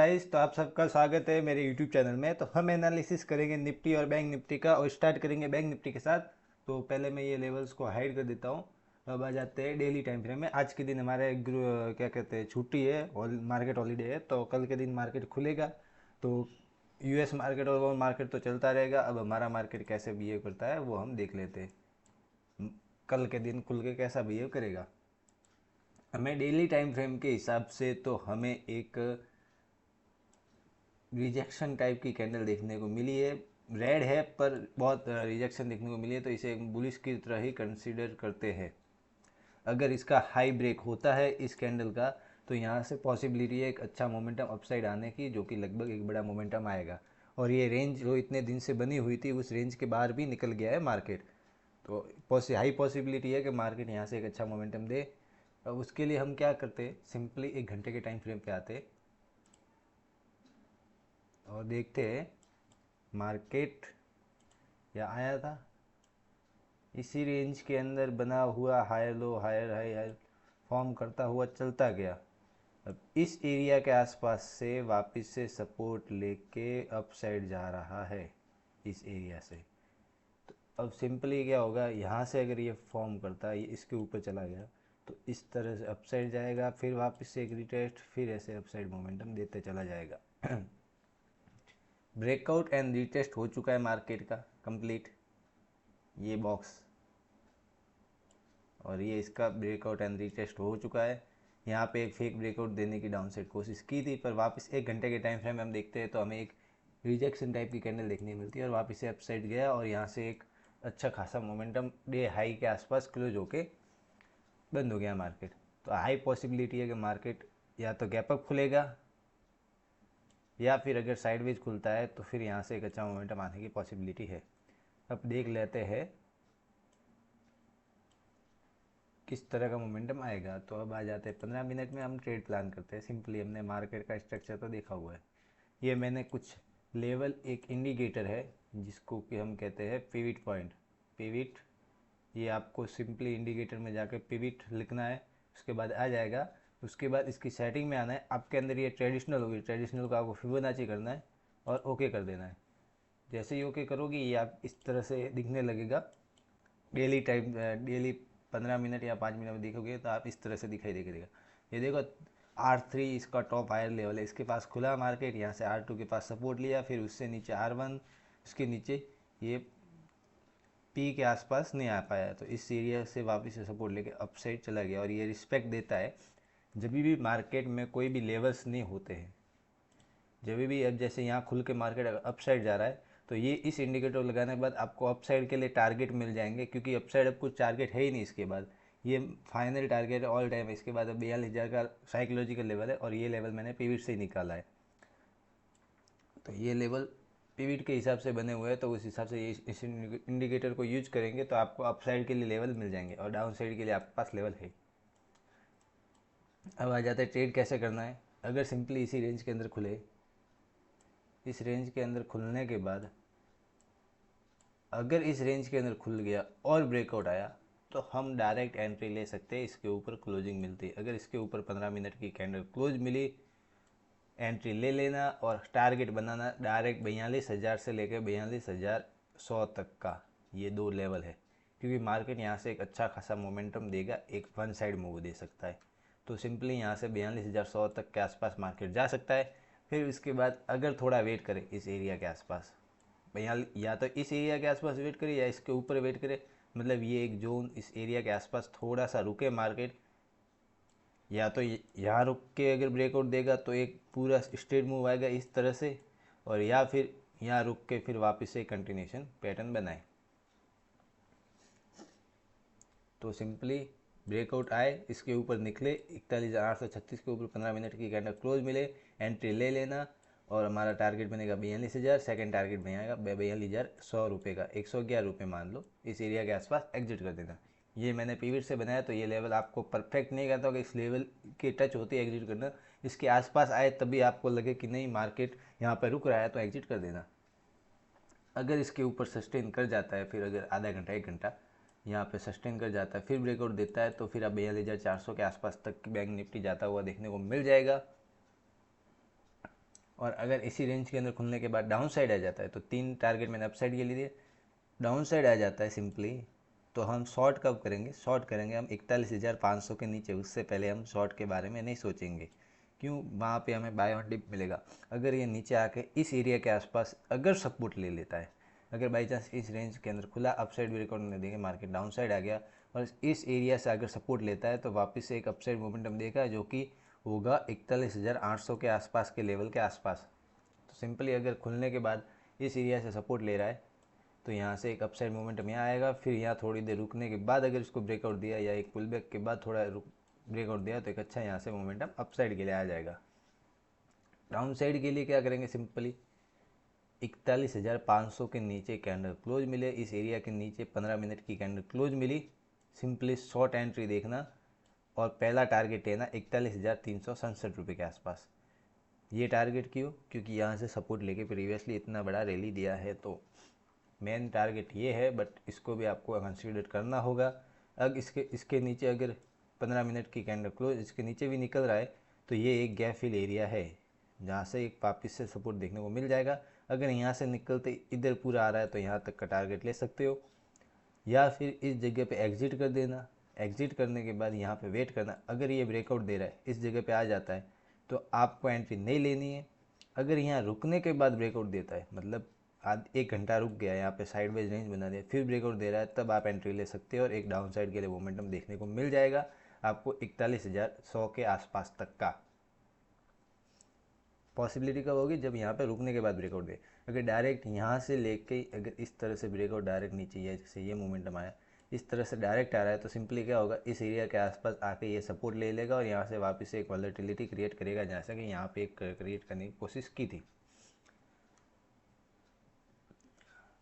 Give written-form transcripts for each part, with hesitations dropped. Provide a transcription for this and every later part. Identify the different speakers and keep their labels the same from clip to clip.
Speaker 1: Guys, तो आप सबका स्वागत है मेरे यूट्यूब चैनल में। तो हम एनालिसिस करेंगे निफ्टी और बैंक निफ्टी का, और स्टार्ट करेंगे बैंक निफ्टी के साथ। तो पहले मैं ये लेवल्स को हाइड कर देता हूँ। अब आ जाते हैं डेली टाइम फ्रेम में। आज के दिन हमारे क्या कहते हैं, छुट्टी है, मार्केट हॉलीडे है। तो कल के दिन मार्केट खुलेगा, तो यूएस मार्केट और वो मार्केट तो चलता रहेगा। अब हमारा मार्केट कैसे बिहेव करता है वो हम देख लेते हैं। कल के दिन खुल के कैसा बिहेव करेगा। हमें डेली टाइम फ्रेम के हिसाब से तो हमें एक रिजेक्शन टाइप की कैंडल देखने को मिली है। रेड है पर बहुत रिजेक्शन देखने को मिली है, तो इसे एक बुलिश की तरह ही कंसीडर करते हैं। अगर इसका हाई ब्रेक होता है इस कैंडल का, तो यहाँ से पॉसिबिलिटी है एक अच्छा मोमेंटम अपसाइड आने की, जो कि लगभग एक बड़ा मोमेंटम आएगा। और ये रेंज जो इतने दिन से बनी हुई थी, उस रेंज के बाहर भी निकल गया है मार्केट। तो हाई पॉसिबिलिटी है कि मार्केट यहाँ से एक अच्छा मोमेंटम दे। अब उसके लिए हम क्या करते, सिंपली एक घंटे के टाइम फ्रेम पे आते और देखते हैं मार्केट या आया था इसी रेंज के अंदर बना हुआ higher low higher high higher form करता हुआ चलता गया। अब इस एरिया के आसपास से वापस से सपोर्ट लेके अप साइड जा रहा है इस एरिया से। तो अब सिंपली क्या होगा, यहाँ से अगर ये फॉर्म करता है, ये इसके ऊपर चला गया, तो इस तरह से अप साइड जाएगा, फिर वापस से एक रिटेस्ट, फिर ऐसे अप साइड मोमेंटम देते चला जाएगा। ब्रेकआउट एंड रिटेस्ट हो चुका है मार्केट का कंप्लीट, ये बॉक्स, और ये इसका ब्रेकआउट एंड रीटेस्ट हो चुका है। यहाँ पे एक फेक ब्रेकआउट देने की डाउनसाइड कोशिश की थी, पर वापस एक घंटे के टाइम फ्रेम में हम देखते हैं तो हमें एक रिजेक्शन टाइप की कैंडल देखने मिलती है, और वापस से अपसाइड गया, और यहाँ से एक अच्छा खासा मोमेंटम डे हाई के आसपास क्लोज होके बंद हो गया मार्केट। तो हाई पॉसिबिलिटी है कि मार्केट या तो गैप अप खुलेगा, या फिर अगर साइडवेज खुलता है तो फिर यहाँ से एक अच्छा मोमेंटम आने की पॉसिबिलिटी है। अब देख लेते हैं किस तरह का मोमेंटम आएगा। तो अब आ जाते हैं 15 मिनट में, हम ट्रेड प्लान करते हैं। सिंपली हमने मार्केट का स्ट्रक्चर तो देखा हुआ है। ये मैंने कुछ लेवल, एक इंडिकेटर है जिसको कि हम कहते हैं पिविट पॉइंट। पिविट, ये आपको सिंपली इंडिकेटर में जाकर पिविट लिखना है, उसके बाद आ जाएगा। उसके बाद इसकी सेटिंग में आना है। आपके अंदर ये ट्रेडिशनल होगी, ट्रेडिशनल को आपको फिबोनाची करना है और ओके कर देना है। जैसे ही ओके करोगे ये आप इस तरह से दिखने लगेगा। डेली टाइम, डेली 15 मिनट या 5 मिनट में देखोगे तो आप इस तरह से दिखाई देगा। ये देखो, R3 इसका टॉप हायर लेवल है, इसके पास खुला मार्केट, यहाँ से R2 के पास सपोर्ट लिया, फिर उससे नीचे R1, उसके नीचे ये P के आसपास नहीं आ पाया, तो इस एरिया से वापस से सपोर्ट लेके अप साइड चला गया। और ये रिस्पेक्ट देता है जब भी मार्केट में कोई भी लेवल्स नहीं होते हैं। जब भी, अब जैसे यहाँ खुल के मार्केट अप साइड जा रहा है, तो ये इस इंडिकेटर लगाने के बाद आपको अप साइड के लिए टारगेट मिल जाएंगे, क्योंकि अप साइड अब कुछ टारगेट है ही नहीं इसके बाद। ये फाइनल टारगेट है ऑल टाइम है। इसके बाद अब 42,000 का साइकोलॉजिकल लेवल है, और ये लेवल मैंने पिविट से ही निकाला है। तो ये लेवल पिविट के हिसाब से बने हुए हैं, तो उस हिसाब से ये इस इंडिकेटर को यूज करेंगे तो आपको अप साइड के लिए लेवल मिल जाएंगे, और डाउन साइड के लिए आपके पास लेवल है। अब आ जाता है ट्रेड कैसे करना है। अगर सिंपली इसी रेंज के अंदर खुले, इस रेंज के अंदर खुलने के बाद अगर इस रेंज के अंदर खुल गया और ब्रेकआउट आया, तो हम डायरेक्ट एंट्री ले सकते हैं। इसके ऊपर क्लोजिंग मिलती है, अगर इसके ऊपर 15 मिनट की कैंडल क्लोज मिली, एंट्री ले लेना और टारगेट बनाना डायरेक्ट 42,000 से लेकर 42,100 तक का। ये दो लेवल है, क्योंकि मार्केट यहाँ से एक अच्छा खासा मोमेंटम देगा, एक वन साइड मूव दे सकता है। तो सिंपली यहाँ से 42,100 तक के आसपास मार्केट जा सकता है। फिर इसके बाद अगर थोड़ा वेट करे इस एरिया के आसपास, भैया या तो इस एरिया के आसपास वेट करे या इसके ऊपर वेट करे, मतलब ये एक जोन इस एरिया के आसपास थोड़ा सा रुके मार्केट, या तो यहाँ रुक के अगर ब्रेकआउट देगा तो एक पूरा स्ट्रेट मूव आएगा इस तरह से, और या फिर यहाँ रुक के फिर वापस से कंटिन्यूशन पैटर्न बनाए। तो सिंपली ब्रेकआउट आए, इसके ऊपर निकले 41,836 के ऊपर 15 मिनट की कैंडल क्लोज मिले, एंट्री ले लेना, और हमारा टारगेट बनेगा 42,000। सेकेंड टारगेट बनेगा 42,100 रुपये का, 111 रुपये मान लो। इस एरिया के आसपास एग्जिट कर देना। ये मैंने पिवट से बनाया, तो ये लेवल आपको परफेक्ट नहीं कहता कि इस लेवल के टच होते ही एग्जिट करना। इसके आसपास आए तभी आपको लगे कि नहीं मार्केट यहाँ पर रुक रहा है, तो एग्जिट कर देना। अगर इसके ऊपर सस्टेन कर जाता है, फिर अगर आधा घंटा एक घंटा यहाँ पे सस्टेन कर जाता है, फिर ब्रेकआउट देता है, तो फिर आप 42,400 के आसपास तक बैंक निफ्टी जाता हुआ देखने को मिल जाएगा। और अगर इसी रेंज के अंदर खुलने के बाद डाउन साइड आ जाता है, तो 3 टारगेट मैंने अप साइड के लिए दिए, डाउन साइड आ जाता है सिंपली, तो हम शॉर्ट कब करेंगे, शॉर्ट करेंगे हम 41,500 के नीचे, उससे पहले हम शॉर्ट के बारे में नहीं सोचेंगे। क्यों, वहाँ पे हमें बाय ऑन डिप मिलेगा। अगर ये नीचे आके इस एरिया के आसपास अगर सपोर्ट ले लेता है, अगर बाई चांस इस रेंज के अंदर खुला अपसाइड ब्रेकआउट नहीं देंगे, मार्केट डाउन साइड आ गया और इस एरिया से अगर सपोर्ट लेता है, तो वापस से एक अपसाइड मोमेंटम देगा जो कि होगा 41,800 के आसपास के लेवल के आसपास। तो सिंपली अगर खुलने के बाद इस एरिया से सपोर्ट ले रहा है, तो यहाँ से एक अपसाइड मोमेंटम यहाँ आएगा, फिर यहाँ थोड़ी देर रुकने के बाद अगर इसको ब्रेकआउट दिया या एक पुल बैक के बाद थोड़ा ब्रेकआउट दिया, तो एक अच्छा यहाँ से मोमेंटम अपसाइड के लिए आ जाएगा। डाउन साइड के लिए क्या करेंगे, सिंपली 41,500 के नीचे कैंडल क्लोज मिले, इस एरिया के नीचे 15 मिनट की कैंडल क्लोज मिली, सिंपली शॉर्ट एंट्री देखना और पहला टारगेट लेना 41,367 के आसपास। ये टारगेट क्यों, क्योंकि यहाँ से सपोर्ट लेके प्रीवियसली इतना बड़ा रैली दिया है, तो मेन टारगेट ये है, बट इसको भी आपको कंसिडर करना होगा। अब इसके नीचे अगर 15 मिनट की कैंडल क्लोज इसके नीचे भी निकल रहा है, तो ये एक गैप फिल एरिया है जहाँ से एक वापिस से सपोर्ट देखने को मिल जाएगा। अगर यहाँ से निकलते इधर पूरा आ रहा है, तो यहाँ तक का टारगेट ले सकते हो, या फिर इस जगह पे एग्जिट कर देना। एग्जिट करने के बाद यहाँ पे वेट करना, अगर ये ब्रेकआउट दे रहा है, इस जगह पे आ जाता है, तो आपको एंट्री नहीं लेनी है। अगर यहाँ रुकने के बाद ब्रेकआउट देता है, मतलब आध 1 घंटा रुक गया, यहाँ पे साइडवेज रेंज बना दिया, फिर ब्रेकआउट दे रहा है, तब आप एंट्री ले सकते हो और एक डाउन साइड के लिए मोमेंटम देखने को मिल जाएगा आपको 41,100 के आसपास तक का। पॉसिबिलिटी कब होगी, जब यहाँ पे रुकने के बाद ब्रेकआउट दे। अगर डायरेक्ट यहाँ से लेके अगर इस तरह से ब्रेकआउट डायरेक्ट नीचे या जैसे ये मोमेंटम आया, इस तरह से डायरेक्ट आ रहा है, तो सिंपली क्या होगा, इस एरिया के आसपास आके ये सपोर्ट ले लेगा और यहाँ से वापस से एक वॉलेटिलिटी क्रिएट करेगा, जैसा कि यहाँ पे एक क्रिएट करने की कोशिश की थी।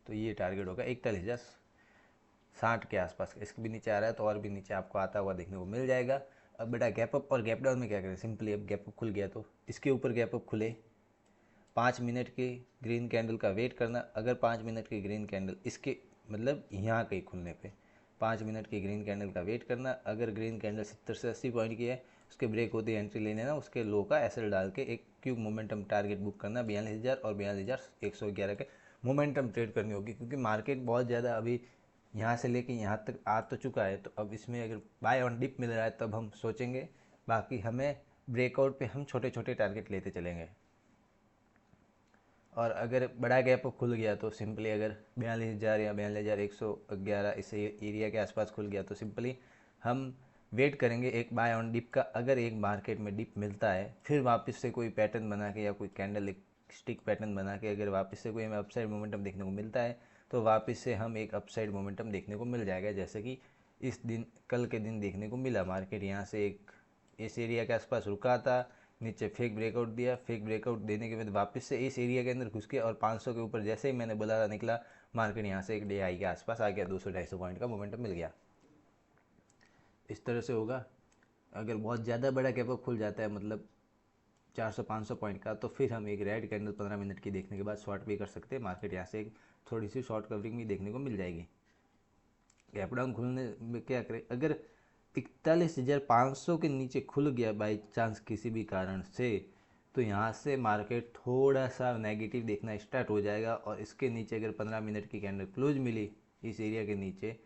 Speaker 1: तो ये टारगेट होगा 41,060 के आसपास। इसके भी नीचे आ रहा है, तो और भी नीचे आपको आता हुआ देखने को मिल जाएगा। अब बेटा गैप अप और गैप डाउन में क्या करें, सिंपली अब गैप अप खुल गया तो इसके ऊपर गैप अप खुले, 5 मिनट की ग्रीन कैंडल का वेट करना। अगर 5 मिनट की ग्रीन कैंडल इसके मतलब यहाँ कहीं खुलने पे 5 मिनट की ग्रीन कैंडल का वेट करना। अगर ग्रीन कैंडल 70 से 80 पॉइंट की है, उसके ब्रेक होती है एंट्री ले लेना, उसके लो का एसएल डाल के एक क्यूब मोमेंटम टारगेट बुक करना 42,000 और 42,111 के मोमेंटम ट्रेड करनी होगी, क्योंकि मार्केट बहुत ज़्यादा अभी यहाँ से लेके यहाँ तक आ तो चुका है। तो अब इसमें अगर बाय ऑन डिप मिल रहा है तब हम सोचेंगे, बाकी हमें ब्रेकआउट पे हम छोटे छोटे टारगेट लेते चलेंगे। और अगर बड़ा गैप खुल गया तो सिंपली अगर 42,000 या 42,111 इस एरिया के आसपास खुल गया, तो सिंपली हम वेट करेंगे एक बाय ऑन डिप का। अगर एक मार्केट में डिप मिलता है, फिर वापस से कोई पैटर्न बना के या कोई कैंडल एक स्टिक पैटर्न बना के अगर वापस से कोई हमें अपसाइड मोमेंटम देखने को मिलता है, तो वापस से हम एक अपसाइड मोमेंटम देखने को मिल जाएगा, जैसे कि इस दिन कल के दिन देखने को मिला। मार्केट यहाँ से एक इस एरिया के आसपास रुका था, नीचे फेक ब्रेकआउट दिया, फेक ब्रेकआउट देने के बाद वापस से इस एरिया के अंदर घुस के और 500 के ऊपर जैसे ही मैंने बोला था निकला, मार्केट यहाँ से एक डे हाई के आसपास आ गया, 200-250 पॉइंट का मोमेंटम मिल गया। इस तरह से होगा। अगर बहुत ज़्यादा बड़ा गैप अप खुल जाता है, मतलब 400-500 पॉइंट का, तो फिर हम एक रेड कैंडल 15 मिनट की देखने के बाद शॉर्ट भी कर सकते हैं। मार्केट यहाँ से एक थोड़ी सी शॉर्ट कवरिंग भी देखने को मिल जाएगी। गैप डाउन खुलने में क्या करें, अगर 41,500 के नीचे खुल गया बाई चांस किसी भी कारण से, तो यहाँ से मार्केट थोड़ा सा नेगेटिव देखना स्टार्ट हो जाएगा। और इसके नीचे अगर 15 मिनट की कैंडल क्लोज मिली इस एरिया के नीचे,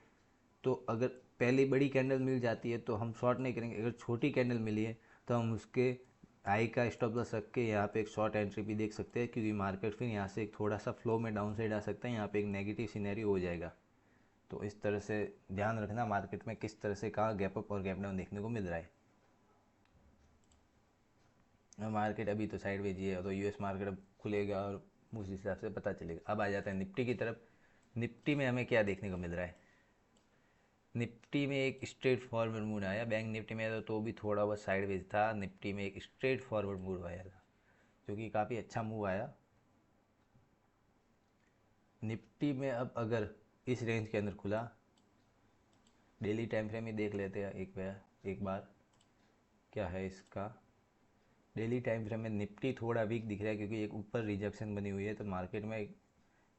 Speaker 1: तो अगर पहली बड़ी कैंडल मिल जाती है तो हम शॉर्ट नहीं करेंगे। अगर छोटी कैंडल मिली है, तो हम उसके हाई का स्टॉप लॉस रख के यहाँ पे एक शॉर्ट एंट्री भी देख सकते हैं, क्योंकि मार्केट फिर यहाँ से एक थोड़ा सा फ्लो में डाउन साइड आ सकता है, यहाँ पे एक नेगेटिव सीनरी हो जाएगा। तो इस तरह से ध्यान रखना मार्केट में किस तरह से कहाँ गैप अप और गैप डाउन देखने को मिल रहा है। मार्केट अभी तो साइडवेज ही है, तो यूएस मार्केट अब खुलेगा और उस हिसाब से पता चलेगा। अब आ जाता है निफ्टी की तरफ। निफ्टी में हमें क्या देखने को मिल रहा है, निफ्टी में एक स्ट्रेट फॉरवर्ड मूव आया। बैंक निफ्टी में तो भी थोड़ा बहुत साइडवेज था, निफ्टी में एक स्ट्रेट फॉरवर्ड मूव आया था, जो कि काफ़ी अच्छा मूव आया। निफ्टी में अब अगर इस रेंज के अंदर खुला, डेली टाइम फ्रेम ही देख लेते हैं एक बार क्या है इसका। डेली टाइम फ्रेम में निफ्टी थोड़ा वीक दिख रहा है, क्योंकि एक ऊपर रिजेक्शन बनी हुई है। तो मार्केट में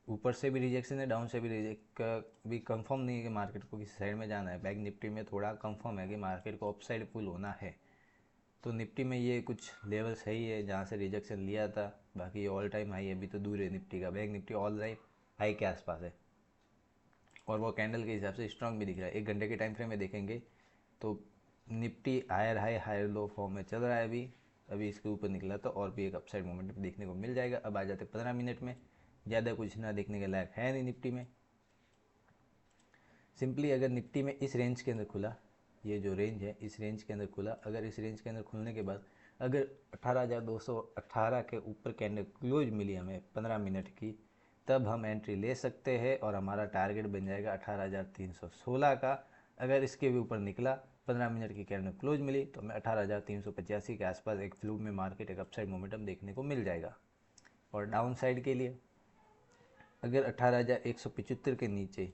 Speaker 1: ऊपर से भी रिजेक्शन है, डाउन से भी भी कंफर्म नहीं है कि मार्केट को किसी साइड में जाना है। बैंक निफ्टी में थोड़ा कंफर्म है कि मार्केट को अप साइड पुल होना है। तो निफ्टी में ये कुछ लेवल सही है जहाँ से रिजेक्शन लिया था, बाकी ये ऑल टाइम हाई अभी तो दूर है निफ्टी का। Bank Nifty all time high के आसपास है और वो कैंडल के हिसाब से स्ट्रांग भी दिख रहा है। 1 घंटे के टाइम फ्रेम में देखेंगे तो Nifty higher high higher low form में चल रहा है अभी। अभी इसके ऊपर निकला तो और भी एक अपसाइड मोमेंट देखने को मिल जाएगा। अब आ जाते 15 मिनट में। ज़्यादा कुछ ना देखने के लायक है नहीं निफ्टी में। सिंपली अगर निफ्टी में इस रेंज के अंदर खुला, ये जो रेंज है इस रेंज के अंदर खुला, अगर इस रेंज के अंदर खुलने के बाद अगर 18,218 के ऊपर कैंडल क्लोज मिली हमें 15 मिनट की, तब हम एंट्री ले सकते हैं और हमारा टारगेट बन जाएगा 18,316 का। अगर इसके भी ऊपर निकला 15 मिनट की कैंडल क्लोज मिली तो हमें 18,385 के आसपास एक फ्लूड में मार्केट एक अपसाइड मोमेंटम देखने को मिल जाएगा। और डाउन साइड के लिए अगर 18,175 के नीचे,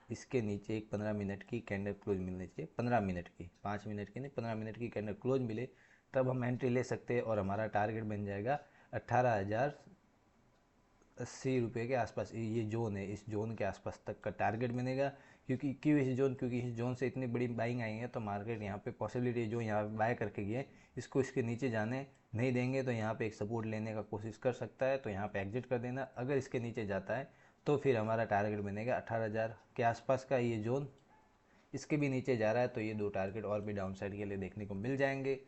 Speaker 1: इसके नीचे एक 15 मिनट की कैंडल क्लोज मिलनी चाहिए, 15 मिनट की, 5 मिनट की नहीं, 15 मिनट की कैंडल क्लोज मिले तब हम एंट्री ले सकते हैं और हमारा टारगेट बन जाएगा 18,080 रुपये के आसपास। ये जोन है, इस जोन के आसपास तक का टारगेट बनेगा। क्योंकि इस जोन से इतनी बड़ी बाइंग आई है तो मार्केट यहाँ पे पॉसिबिलिटी जो यहाँ पे बाय करके गए इसको इसके नीचे जाने नहीं देंगे, तो यहाँ पे एक सपोर्ट लेने का कोशिश कर सकता है, तो यहाँ पे एग्जिट कर देना। अगर इसके नीचे जाता है तो फिर हमारा टारगेट बनेगा 18,000 के आसपास का ये जोन। इसके भी नीचे जा रहा है तो ये दो टारगेट और भी डाउन साइड के लिए देखने को मिल जाएंगे।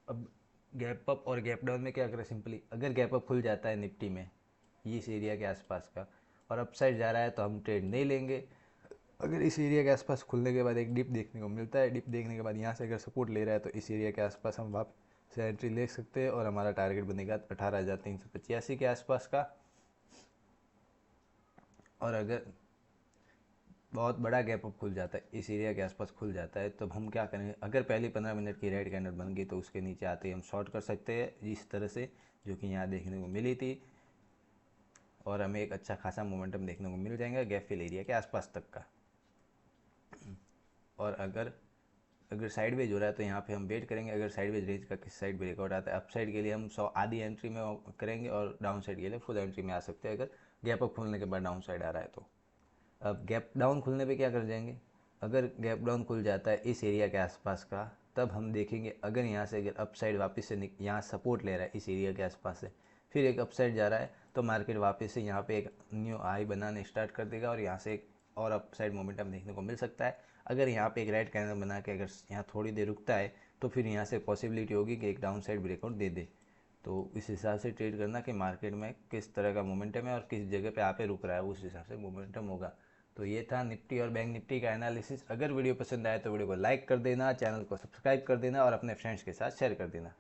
Speaker 1: अब गैप अप और गैप डाउन में क्या करें, सिंपली अगर गैप अप खुल जाता है निफ्टी में इस एरिया के आसपास का और अप साइड जा रहा है तो हम ट्रेड नहीं लेंगे। अगर इस एरिया के आसपास खुलने के बाद एक डिप देखने को मिलता है, डिप देखने के बाद यहाँ से अगर सपोर्ट ले रहा है तो इस एरिया के आसपास हम वापस से एंट्री ले सकते हैं और हमारा टारगेट बनेगा 18,385 के आसपास का। और अगर बहुत बड़ा गैप अप खुल जाता है, इस एरिया के आसपास खुल जाता है, तब हम क्या करेंगे, अगर पहली 15 मिनट की रेड कैंडल बन गई तो उसके नीचे आते ही हम शॉर्ट कर सकते हैं इस तरह से, जो कि यहाँ देखने को मिली थी, और हमें एक अच्छा खासा मोमेंटम देखने को मिल जाएगा गैप फिल एरिया के आसपास तक का। और अगर साइडवेज हो रहा है तो यहाँ पे हम वेट करेंगे। अगर साइडवेज रेंज का किस साइड ब्रेकआउट आता है, अप साइड के लिए हम 100 आधी एंट्री में करेंगे और डाउन साइड के लिए फुल एंट्री में आ सकते हैं अगर गैप अप खुलने के बाद डाउन साइड आ रहा है तो। अब गैप डाउन खुलने पे क्या कर जाएंगे, अगर गैप डाउन खुल जाता है इस एरिया के आसपास का, तब हम देखेंगे अगर यहाँ से अगर अप साइड वापस से यहाँ सपोर्ट ले रहा है इस एरिया के आसपास से, फिर एक अप साइड जा रहा है तो मार्केट वापस से यहाँ पे एक न्यू हाई बनाने स्टार्ट कर देगा और यहाँ से एक और अप साइड मोमेंटम देखने को मिल सकता है। अगर यहाँ पे एक राइट कैंडल बना के अगर यहाँ थोड़ी देर रुकता है तो फिर यहाँ से पॉसिबिलिटी होगी कि एक डाउन साइड ब्रेकआउट दे दे। तो इस हिसाब से ट्रेड करना कि मार्केट में किस तरह का मोमेंटम है और किस जगह पे आप रुक रहा है, उस हिसाब से मोमेंटम होगा। तो ये था निफ्टी और बैंक निफ्टी का एनालिसिस। अगर वीडियो पसंद आए तो वीडियो को लाइक कर देना, चैनल को सब्सक्राइब कर देना और अपने फ्रेंड्स के साथ शेयर कर देना।